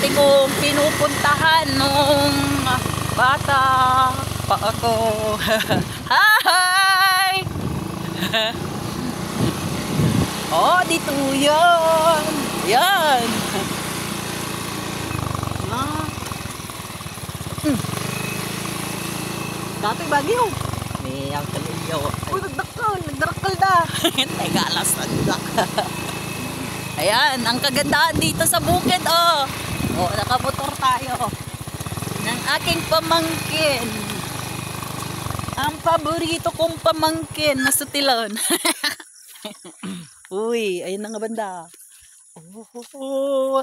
dati kong pinupuntahan nung bata pa ako. Hi! Oh, dito yan. Yan. Dati bagyo. May ang kaliyo. Uy, nagdarakal na. Teka, alas nagdak. Ayan, ang kagandahan dito sa bukid, oh. Oh, nakamotor tayo. Ng aking pamangkin. Ang paborito kong pamangkin na sutilon. Uy, ayun na nga banda. Oh,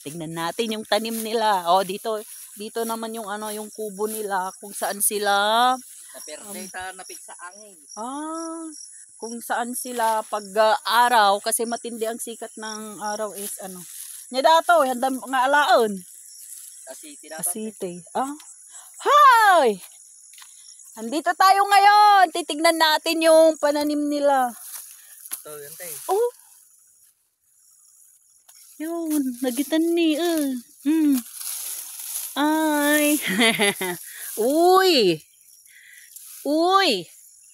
tingnan natin yung tanim nila. Oh, dito naman yung ano, yung kubo nila kung saan sila napig sa angin. Kung saan sila pag araw kasi matindi ang sikat ng araw is ano. Nya dato, handam nga alaon. Asite. Hi! Andito tayo ngayon. Titignan natin yung pananim nila. So, yun tayo. Oh. Yun, nagitan ni. Ay. Uy. Uy.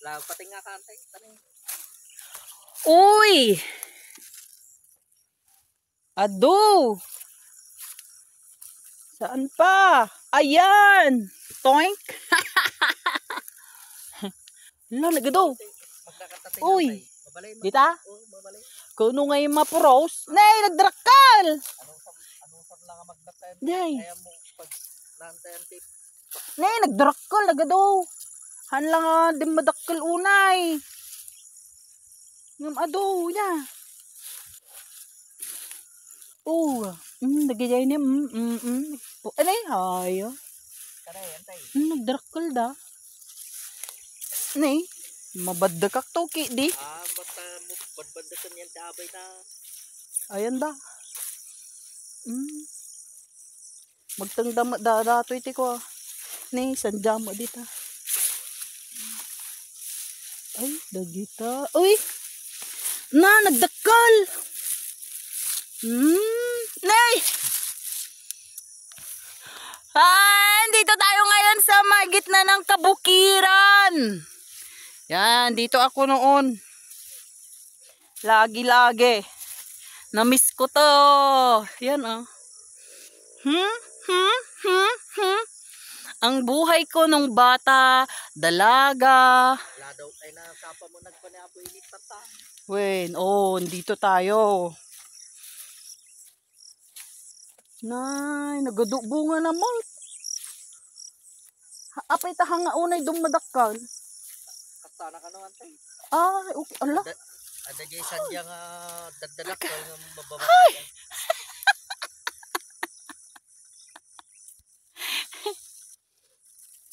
Pati nga kantay. Uy. Ado. Saan pa? Ayan. Toink. Hala, nagado. Uy. Kita? Kuno ngayon mapuros. Nay, nagdrakal. Anong sam lang magdakal? Nay. Kaya mo pag nantayan tip. Nay, nagdrakal. Nagado. Hanlang nga din madakal unay. Ngam ado niya. Oh, nagayay niya. Anay, hayo. Karay, antay. Nagdrakal da. Nay, mabadakak to ki di. Basta mo badbadakan yan tabay na. Ayan da. Magtangdam da dato iti ko. Nay, sandya mo dito. Ay, dagita. Uy! Na, nagdakal! Nay! Dito tayo ngayon sa gitna ng kabukiran. Yan, dito ako noon. Lagi-lagi. Na-miss ko to. Yan, oh. Ang buhay ko nung bata, dalaga. Wala daw ay nasapa mo nagpanapo ilipat ta. Wen, dito tayo. Nay, nagadubunga naman. Apay tahang nga unay dumadakal. Katana ka naman tayo. Okay, ala. Ada Jason yang dagdadak ko ng mababa.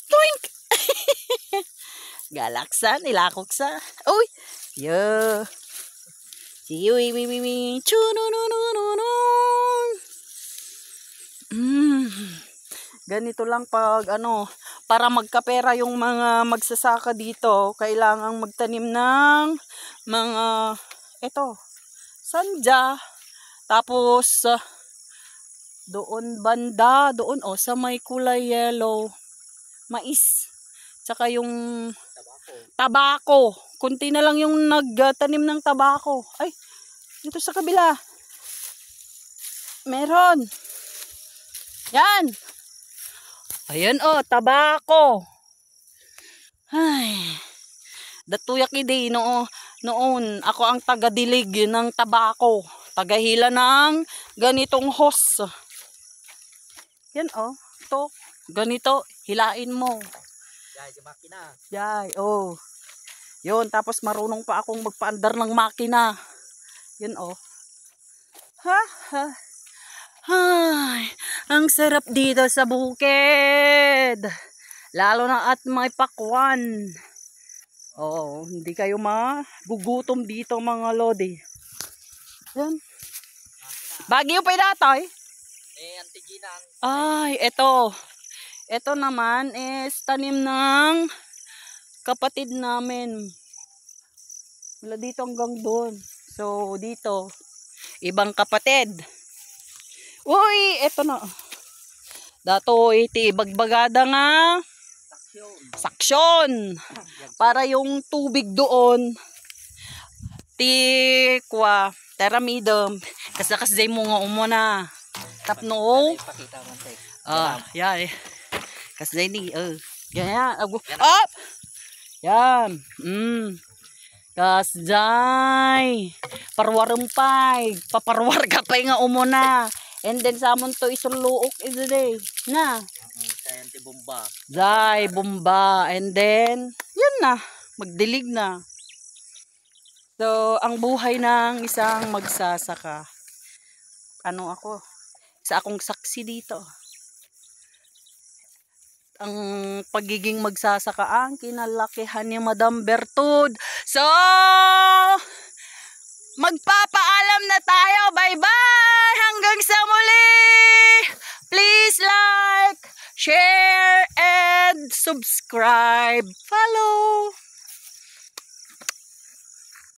Twink! Galaksan, ilakoksa. Uy! Yo! Siwi, chunununununun. Ganito lang pag para magkapera yung mga magsasaka dito, kailangang magtanim ng mga sandya. Tapos doon banda, doon sa may kulay yellow, mais. Tsaka yung tabako. Kunti na lang yung nagtanim ng tabako. Ay, dito sa kabila. Meron. Yan. Ayan tabako. Ay. Datuyak idi noon ako ang tagadilig ng tabako. Tagahila ng ganitong hose. Yan to. Ganito, hilain mo. Yay, di makina. Yay, Yun, tapos marunong pa akong magpaandar ng makina. Yun, Ay, ang sarap dito sa bukid. Lalo na at may pakwan. Hindi kayo magugutom dito mga lodi. Yan. Bagyo pa datay. Antiginang. Ay, ito. Ito naman is tanim ng kapatid namin. Wala dito hanggang doon. So, dito, ibang kapatid. Uy, eto na. Dato iti bagbagada nga. Saksyon. Para yung tubig doon. Ti kwa teramidum. Kasi mo nga umuna. Tapno. Pakita mo tayo. Yan. Kasi ni yan. Up. Yan. Kasday. Parwarumpay. Paparwar ka pa nga umuna. And then samon to isuluok is day. Na. Sayan ti bomba. Zay, bomba. And then, yun na. Magdilig na. So, ang buhay ng isang magsasaka. Ano ako? Isa akong saksi dito. Ang pagiging magsasaka ang kinalakihan ni Madam Bertud. So, magpapaalam na tayo. Bye-bye! Hanggang sa muli! Please like, share, and subscribe. Follow!